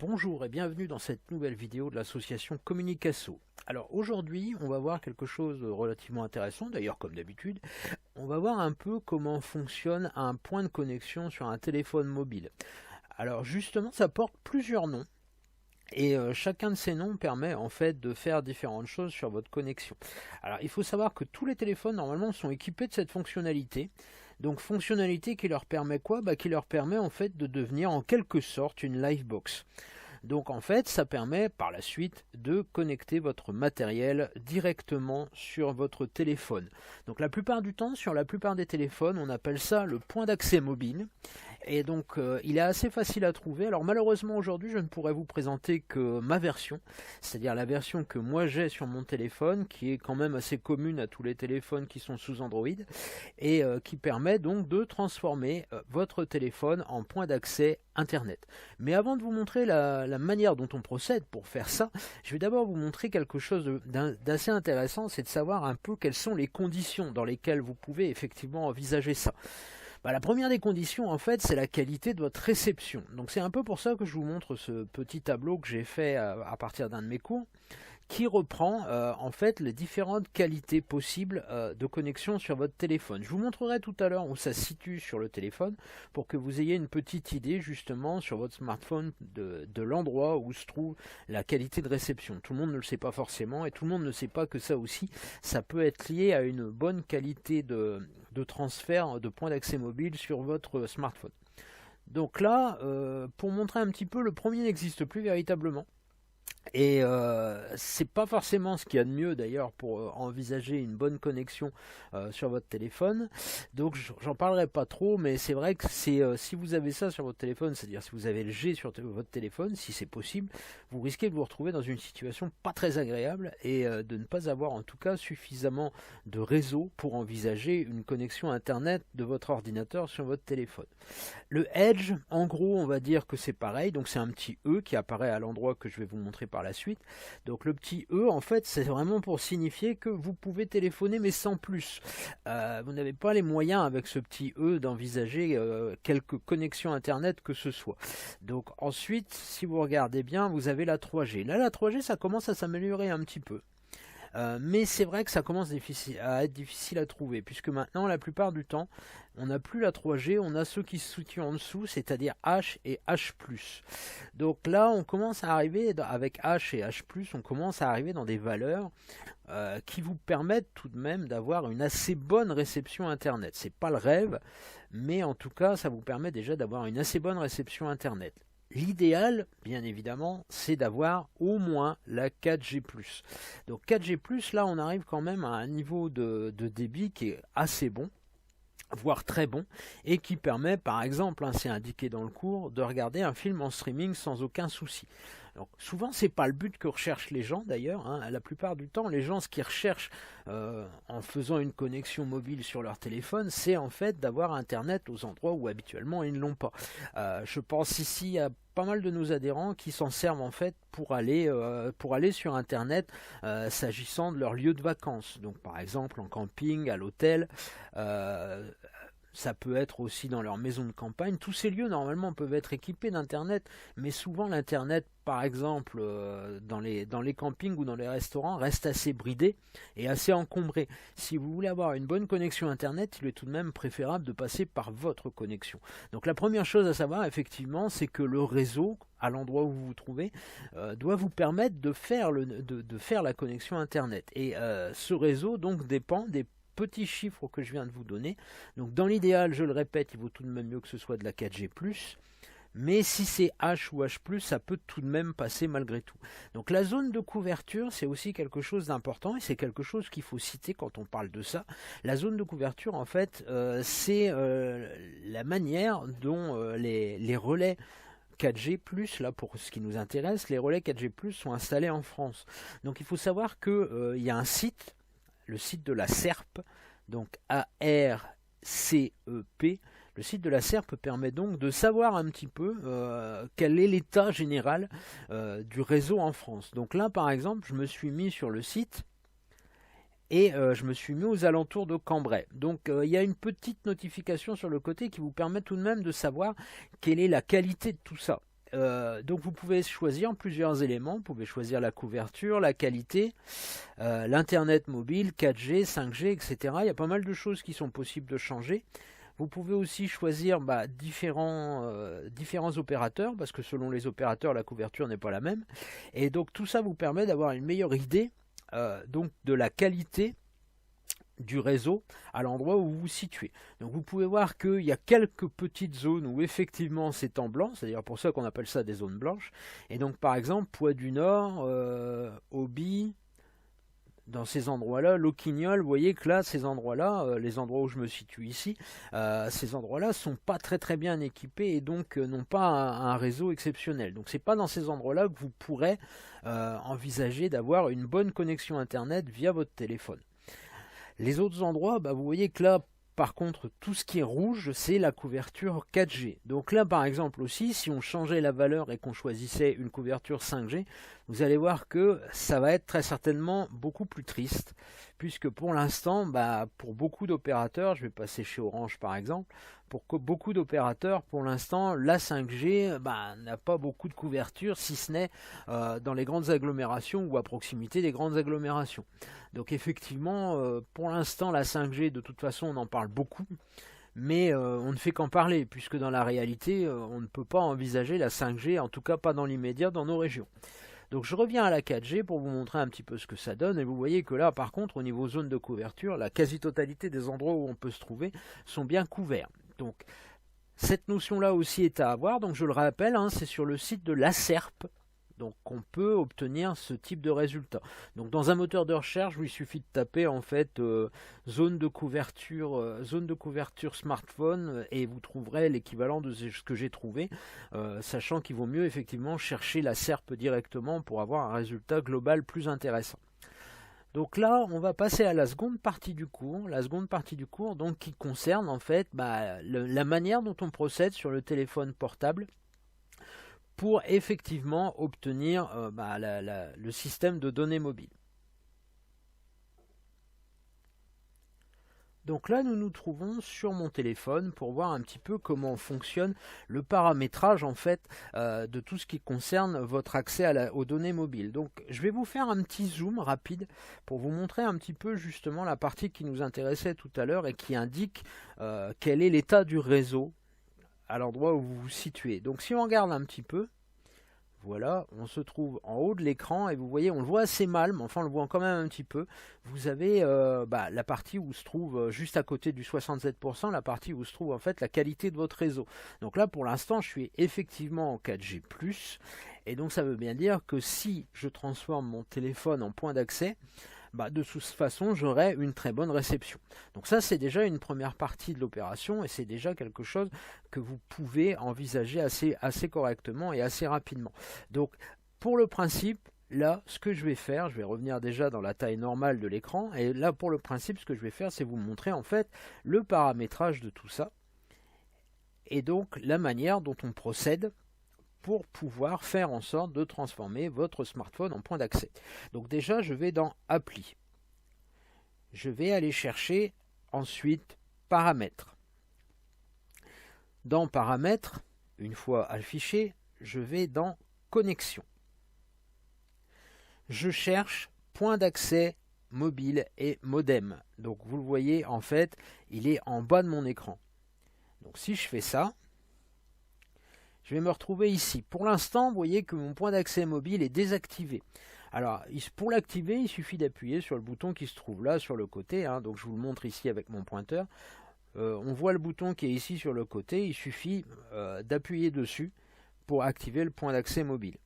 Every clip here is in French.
Bonjour et bienvenue dans cette nouvelle vidéo de l'association Communicasso. Alors aujourd'hui, on va voir quelque chose de relativement intéressant, d'ailleurs comme d'habitude. On va voir un peu comment fonctionne un point de connexion sur un téléphone mobile. Alors justement, ça porte plusieurs noms. Et chacun de ces noms permet en fait de faire différentes choses sur votre connexion. Alors il faut savoir que tous les téléphones normalement sont équipés de cette fonctionnalité. Donc fonctionnalité qui leur permet quoi? Qui leur permet en fait de devenir en quelque sorte une Livebox. Donc en fait ça permet par la suite de connecter votre matériel directement sur votre téléphone. Donc la plupart du temps sur la plupart des téléphones on appelle ça le point d'accès mobile. Et donc il est assez facile à trouver. Alors malheureusement aujourd'hui je ne pourrais vous présenter que ma version, c'est-à-dire la version que moi j'ai sur mon téléphone, qui est quand même assez commune à tous les téléphones qui sont sous Android, et qui permet donc de transformer votre téléphone en point d'accès Internet. Mais avant de vous montrer la manière dont on procède pour faire ça, je vais d'abord vous montrer quelque chose d'assez intéressant, c'est de savoir un peu quelles sont les conditions dans lesquelles vous pouvez effectivement envisager ça. La première des conditions en fait c'est la qualité de votre réception. Donc c'est un peu pour ça que je vous montre ce petit tableau que j'ai fait à partir d'un de mes cours, qui reprend en fait les différentes qualités possibles de connexion sur votre téléphone. Je vous montrerai tout à l'heure où ça se situe sur le téléphone pour que vous ayez une petite idée justement sur votre smartphone de l'endroit où se trouve la qualité de réception. Tout le monde ne le sait pas forcément et tout le monde ne sait pas que ça aussi, ça peut être lié à une bonne qualité de transfert de points d'accès mobile sur votre smartphone. Donc là, pour montrer un petit peu, le premier n'existe plus véritablement. Et c'est pas forcément ce qu'il y a de mieux d'ailleurs pour envisager une bonne connexion sur votre téléphone. Donc j'en parlerai pas trop, mais c'est vrai que c'est si vous avez ça sur votre téléphone, c'est-à-dire si vous avez le G sur votre téléphone, si c'est possible, vous risquez de vous retrouver dans une situation pas très agréable et de ne pas avoir en tout cas suffisamment de réseau pour envisager une connexion internet de votre ordinateur sur votre téléphone. Le Edge, en gros, on va dire que c'est pareil, donc c'est un petit E qui apparaît à l'endroit que je vais vous montrer par la suite. Donc le petit E en fait c'est vraiment pour signifier que vous pouvez téléphoner mais sans plus. Vous n'avez pas les moyens avec ce petit E d'envisager quelques connexions internet que ce soit. Donc ensuite si vous regardez bien vous avez la 3G. Là la 3G ça commence à s'améliorer un petit peu. Mais c'est vrai que ça commence à être difficile à trouver, puisque maintenant la plupart du temps on n'a plus la 3G, on a ceux qui se situent en dessous, c'est-à-dire H et H+. Donc là on commence à arriver avec H et H+, on commence à arriver dans des valeurs qui vous permettent tout de même d'avoir une assez bonne réception internet. C'est pas le rêve, mais en tout cas ça vous permet déjà d'avoir une assez bonne réception internet. L'idéal, bien évidemment, c'est d'avoir au moins la 4G+. Donc 4G+, là on arrive quand même à un niveau de débit qui est assez bon, voire très bon, et qui permet par exemple, c'est indiqué dans le cours, de regarder un film en streaming sans aucun souci. Donc, souvent c'est pas le but que recherchent les gens d'ailleurs, la plupart du temps les gens ce qu'ils recherchent en faisant une connexion mobile sur leur téléphone, c'est en fait d'avoir internet aux endroits où habituellement ils ne l'ont pas. Je pense ici à pas mal de nos adhérents qui s'en servent en fait pour aller sur internet s'agissant de leur lieu de vacances, donc par exemple en camping, à l'hôtel, ça peut être aussi dans leur maison de campagne. Tous ces lieux normalement peuvent être équipés d'internet, mais souvent l'internet par exemple dans les campings ou dans les restaurants reste assez bridé et assez encombré. Si vous voulez avoir une bonne connexion internet, il est tout de même préférable de passer par votre connexion. Donc la première chose à savoir effectivement, c'est que le réseau à l'endroit où vous vous trouvez doit vous permettre de faire la connexion internet. Et ce réseau donc dépend des petits chiffres que je viens de vous donner. Donc dans l'idéal, je le répète, il vaut tout de même mieux que ce soit de la 4G+, mais si c'est H ou H+, ça peut tout de même passer malgré tout. Donc la zone de couverture, c'est aussi quelque chose d'important, et c'est quelque chose qu'il faut citer quand on parle de ça. La zone de couverture, en fait, c'est la manière dont les relais 4G+, là pour ce qui nous intéresse, les relais 4G+, sont installés en France. Donc il faut savoir qu'il y a un site, le site de la SERP, donc ARCEP. Le site de la SERP permet donc de savoir un petit peu quel est l'état général du réseau en France. Donc là par exemple je me suis mis sur le site et je me suis mis aux alentours de Cambrai. Donc il y a une petite notification sur le côté qui vous permet tout de même de savoir quelle est la qualité de tout ça. Donc vous pouvez choisir plusieurs éléments, vous pouvez choisir la couverture, la qualité, l'internet mobile, 4G, 5G, etc. Il y a pas mal de choses qui sont possibles de changer. Vous pouvez aussi choisir différents opérateurs, parce que selon les opérateurs, la couverture n'est pas la même. Et donc tout ça vous permet d'avoir une meilleure idée donc de la qualité du réseau à l'endroit où vous vous situez. Donc vous pouvez voir qu'il y a quelques petites zones où effectivement c'est en blanc, c'est d'ailleurs pour ça qu'on appelle ça des zones blanches. Et donc par exemple Poix du Nord, Auby, dans ces endroits-là, Loquignol, vous voyez que là, ces endroits-là, les endroits où je me situe ici, ces endroits-là sont pas très bien équipés et donc n'ont pas un réseau exceptionnel. Donc c'est pas dans ces endroits-là que vous pourrez envisager d'avoir une bonne connexion internet via votre téléphone. Les autres endroits, vous voyez que là, par contre, tout ce qui est rouge, c'est la couverture 4G. Donc là, par exemple aussi, si on changeait la valeur et qu'on choisissait une couverture 5G, vous allez voir que ça va être très certainement beaucoup plus triste, puisque pour l'instant, pour beaucoup d'opérateurs, je vais passer chez Orange par exemple, pour beaucoup d'opérateurs, pour l'instant, la 5G n'a pas beaucoup de couverture, si ce n'est dans les grandes agglomérations ou à proximité des grandes agglomérations. Donc effectivement, pour l'instant, la 5G, de toute façon, on en parle beaucoup, mais on ne fait qu'en parler, puisque dans la réalité, on ne peut pas envisager la 5G, en tout cas pas dans l'immédiat, dans nos régions. Donc je reviens à la 4G pour vous montrer un petit peu ce que ça donne, et vous voyez que là, par contre, au niveau zone de couverture, la quasi-totalité des endroits où on peut se trouver sont bien couverts. Donc cette notion-là aussi est à avoir, donc je le rappelle, c'est sur le site de l'ACERP, donc on peut obtenir ce type de résultat. Donc dans un moteur de recherche, il suffit de taper en fait zone de couverture smartphone et vous trouverez l'équivalent de ce que j'ai trouvé, sachant qu'il vaut mieux effectivement chercher la SERP directement pour avoir un résultat global plus intéressant. Donc là, on va passer à la seconde partie du cours. La seconde partie du cours, donc, qui concerne en fait la manière dont on procède sur le téléphone portable pour effectivement obtenir le système de données mobiles. Donc là, nous nous trouvons sur mon téléphone pour voir un petit peu comment fonctionne le paramétrage en fait de tout ce qui concerne votre accès aux données mobiles. Donc je vais vous faire un petit zoom rapide pour vous montrer un petit peu justement la partie qui nous intéressait tout à l'heure et qui indique quel est l'état du réseau à l'endroit où vous vous situez. Donc si on regarde un petit peu, voilà, on se trouve en haut de l'écran et vous voyez, on le voit assez mal, mais enfin on le voit quand même un petit peu. Vous avez la partie où se trouve juste à côté du 67%, la partie où se trouve en fait la qualité de votre réseau. Donc là pour l'instant je suis effectivement en 4G+, et donc ça veut bien dire que si je transforme mon téléphone en point d'accès, de toute façon j'aurai une très bonne réception. Donc ça c'est déjà une première partie de l'opération et c'est déjà quelque chose que vous pouvez envisager assez correctement et assez rapidement. Donc pour le principe, là ce que je vais faire, je vais revenir déjà dans la taille normale de l'écran et là pour le principe ce que je vais faire c'est vous montrer en fait le paramétrage de tout ça et donc la manière dont on procède pour pouvoir faire en sorte de transformer votre smartphone en point d'accès. Donc déjà, je vais dans Appli. Je vais aller chercher ensuite Paramètres. Dans Paramètres, une fois affiché, je vais dans Connexion. Je cherche point d'accès mobile et modem. Donc vous le voyez, en fait, il est en bas de mon écran. Donc si je fais ça, je vais me retrouver ici. Pour l'instant, vous voyez que mon point d'accès mobile est désactivé. Alors, pour l'activer, il suffit d'appuyer sur le bouton qui se trouve là, sur le côté. Donc, je vous le montre ici avec mon pointeur. On voit le bouton qui est ici sur le côté. Il suffit d'appuyer dessus pour activer le point d'accès mobile.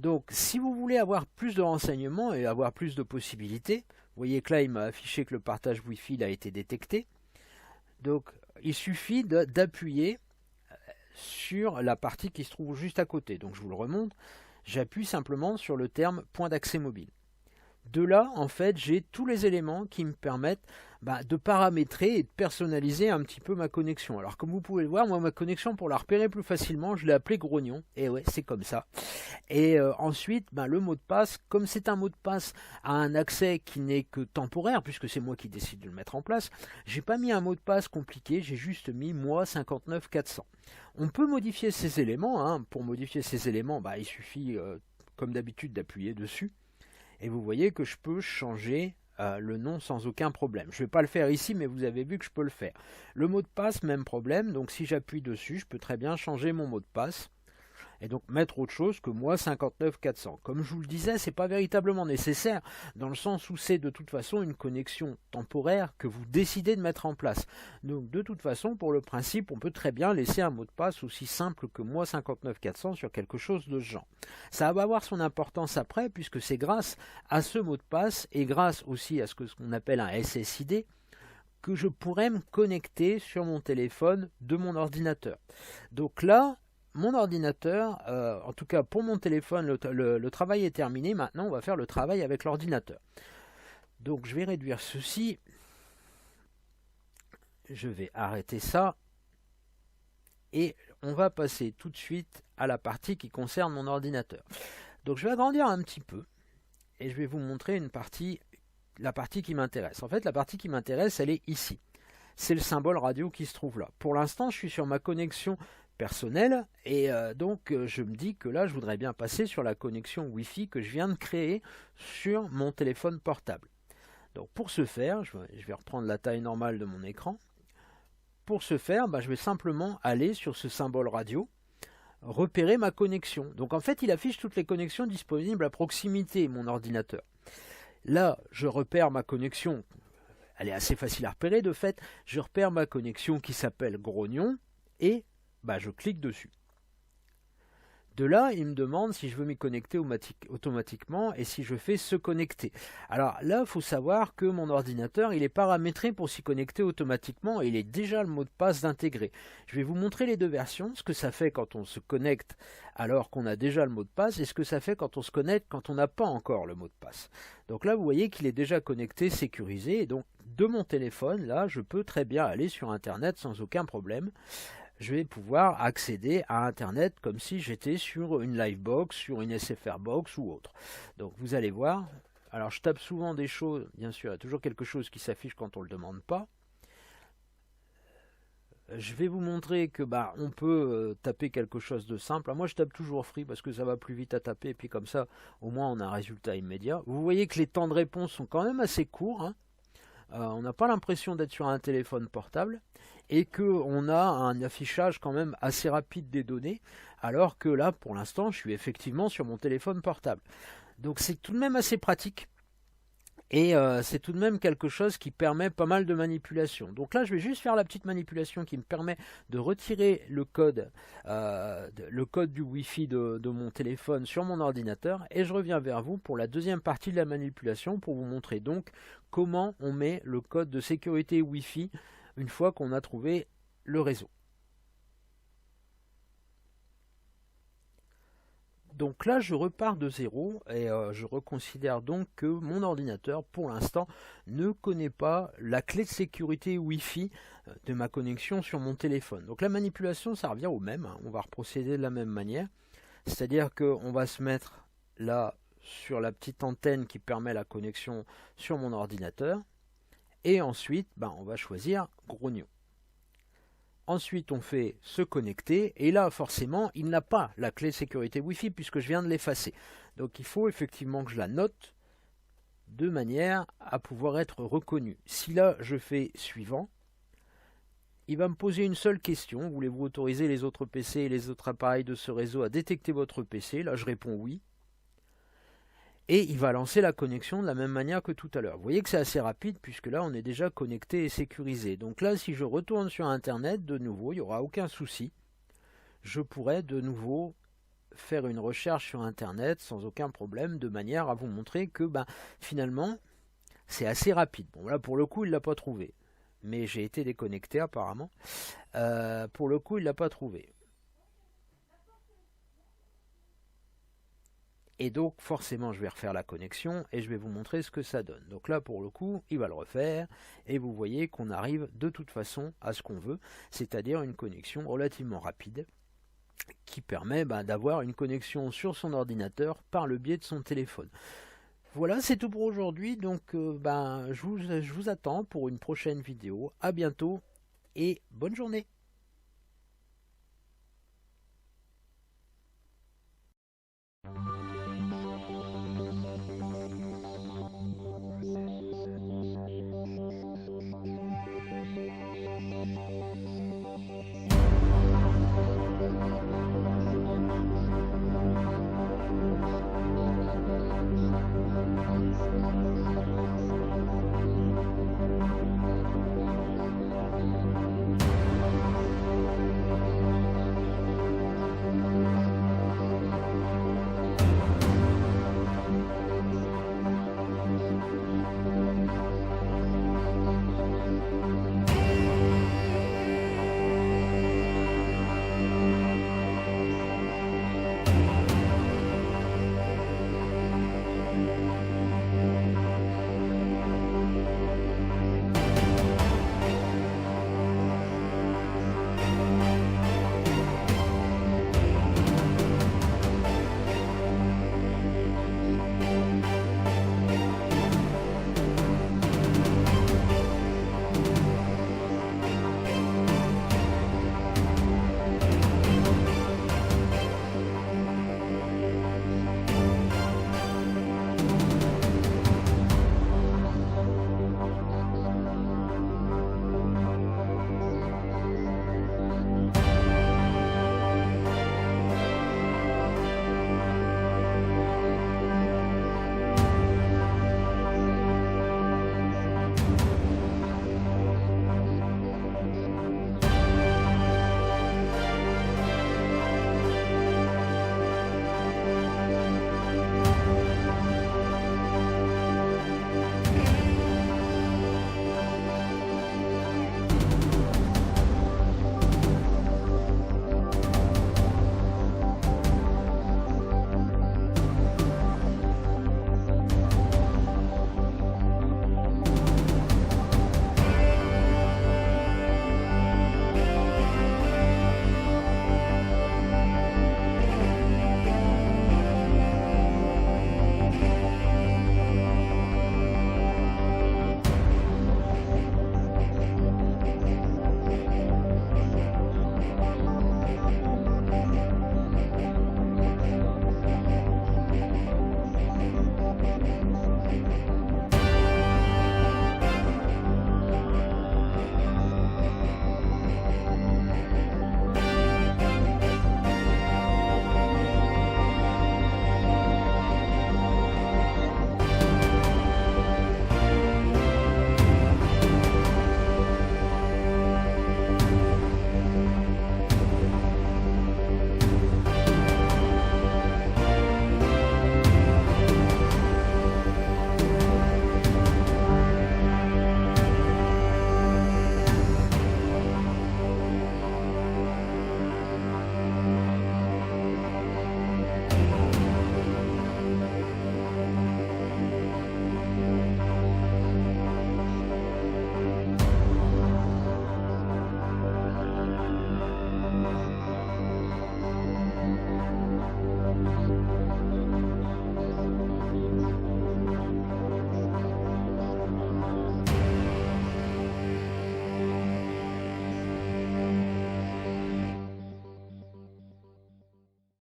Donc, si vous voulez avoir plus de renseignements et avoir plus de possibilités, vous voyez que là, il m'a affiché que le partage Wi-Fi a été détecté. Donc, il suffit d'appuyer sur la partie qui se trouve juste à côté. Donc je vous le remonte, j'appuie simplement sur le terme point d'accès mobile. De là, en fait, j'ai tous les éléments qui me permettent de paramétrer et de personnaliser un petit peu ma connexion. Alors comme vous pouvez le voir, moi ma connexion, pour la repérer plus facilement, je l'ai appelée Grognon. Et ouais, c'est comme ça. Et ensuite, le mot de passe, comme c'est un mot de passe à un accès qui n'est que temporaire, puisque c'est moi qui décide de le mettre en place, j'ai pas mis un mot de passe compliqué, j'ai juste mis moi 59 400. On peut modifier ces éléments, hein. Pour modifier ces éléments, il suffit, comme d'habitude, d'appuyer dessus. Et vous voyez que je peux changer le nom sans aucun problème. Je ne vais pas le faire ici, mais vous avez vu que je peux le faire. Le mot de passe, même problème. Donc si j'appuie dessus, je peux très bien changer mon mot de passe. Et donc mettre autre chose que moi 59 400. Comme je vous le disais, c'est pas véritablement nécessaire, dans le sens où c'est de toute façon une connexion temporaire que vous décidez de mettre en place. Donc de toute façon, pour le principe, on peut très bien laisser un mot de passe aussi simple que moi 59 400 sur quelque chose de ce genre. Ça va avoir son importance après, puisque c'est grâce à ce mot de passe et grâce aussi à ce qu'on appelle un SSID que je pourrais me connecter sur mon téléphone de mon ordinateur. Donc là, mon ordinateur, en tout cas pour mon téléphone, le travail est terminé. Maintenant, on va faire le travail avec l'ordinateur. Donc, je vais réduire ceci. Je vais arrêter ça. Et on va passer tout de suite à la partie qui concerne mon ordinateur. Donc, je vais agrandir un petit peu. Et je vais vous montrer la partie qui m'intéresse. En fait, la partie qui m'intéresse, elle est ici. C'est le symbole radio qui se trouve là. Pour l'instant, je suis sur ma connexion personnel et donc je me dis que là je voudrais bien passer sur la connexion Wi-Fi que je viens de créer sur mon téléphone portable. Donc pour ce faire, je vais reprendre la taille normale de mon écran. Pour ce faire, je vais simplement aller sur ce symbole radio, repérer ma connexion. Donc en fait il affiche toutes les connexions disponibles à proximité, mon ordinateur. Là je repère ma connexion, elle est assez facile à repérer de fait, je repère ma connexion qui s'appelle Grognon et je clique dessus. De là, il me demande si je veux m'y connecter automatiquement et si je fais se connecter. Alors là, il faut savoir que mon ordinateur, il est paramétré pour s'y connecter automatiquement et il est déjà le mot de passe d'intégrer. Je vais vous montrer les deux versions, ce que ça fait quand on se connecte alors qu'on a déjà le mot de passe et ce que ça fait quand on se connecte quand on n'a pas encore le mot de passe. Donc là, vous voyez qu'il est déjà connecté, sécurisé et donc de mon téléphone, là, je peux très bien aller sur Internet sans aucun problème. Je vais pouvoir accéder à Internet comme si j'étais sur une Livebox, sur une SFR Box ou autre. Donc vous allez voir, alors je tape souvent des choses, bien sûr, il y a toujours quelque chose qui s'affiche quand on ne le demande pas. Je vais vous montrer que on peut taper quelque chose de simple. Alors moi je tape toujours free parce que ça va plus vite à taper et puis comme ça au moins on a un résultat immédiat. Vous voyez que les temps de réponse sont quand même assez courts, hein. On n'a pas l'impression d'être sur un téléphone portable et qu'on a un affichage quand même assez rapide des données, alors que là, pour l'instant, je suis effectivement sur mon téléphone portable. Donc c'est tout de même assez pratique et c'est tout de même quelque chose qui permet pas mal de manipulation. Donc là, je vais juste faire la petite manipulation qui me permet de retirer le code du Wi-Fi de mon téléphone sur mon ordinateur et je reviens vers vous pour la deuxième partie de la manipulation pour vous montrer donc comment on met le code de sécurité Wi-Fi une fois qu'on a trouvé le réseau. Donc là, je repars de zéro et je reconsidère donc que mon ordinateur, pour l'instant, ne connaît pas la clé de sécurité Wi-Fi de ma connexion sur mon téléphone. Donc la manipulation, ça revient au même, hein. On va procéder de la même manière. C'est-à-dire qu'on va se mettre là sur la petite antenne qui permet la connexion sur mon ordinateur. Et ensuite, on va choisir Grognon. Ensuite, on fait se connecter. Et là, forcément, il n'a pas la clé sécurité Wi-Fi puisque je viens de l'effacer. Donc, il faut effectivement que je la note de manière à pouvoir être reconnue. Si là, je fais suivant, il va me poser une seule question. Voulez-vous autoriser les autres PC et les autres appareils de ce réseau à détecter votre PC? Là, je réponds oui. Et il va lancer la connexion de la même manière que tout à l'heure. Vous voyez que c'est assez rapide puisque là on est déjà connecté et sécurisé. Donc là si je retourne sur Internet de nouveau, il n'y aura aucun souci. Je pourrais de nouveau faire une recherche sur Internet sans aucun problème de manière à vous montrer que finalement c'est assez rapide. Bon là pour le coup il ne l'a pas trouvé. Mais j'ai été déconnecté apparemment. Pour le coup il ne l'a pas trouvé. Et donc forcément je vais refaire la connexion et je vais vous montrer ce que ça donne. Donc là pour le coup il va le refaire et vous voyez qu'on arrive de toute façon à ce qu'on veut, c'est-à-dire une connexion relativement rapide qui permet d'avoir une connexion sur son ordinateur par le biais de son téléphone. Voilà, c'est tout pour aujourd'hui, donc je vous attends pour une prochaine vidéo. À bientôt et bonne journée.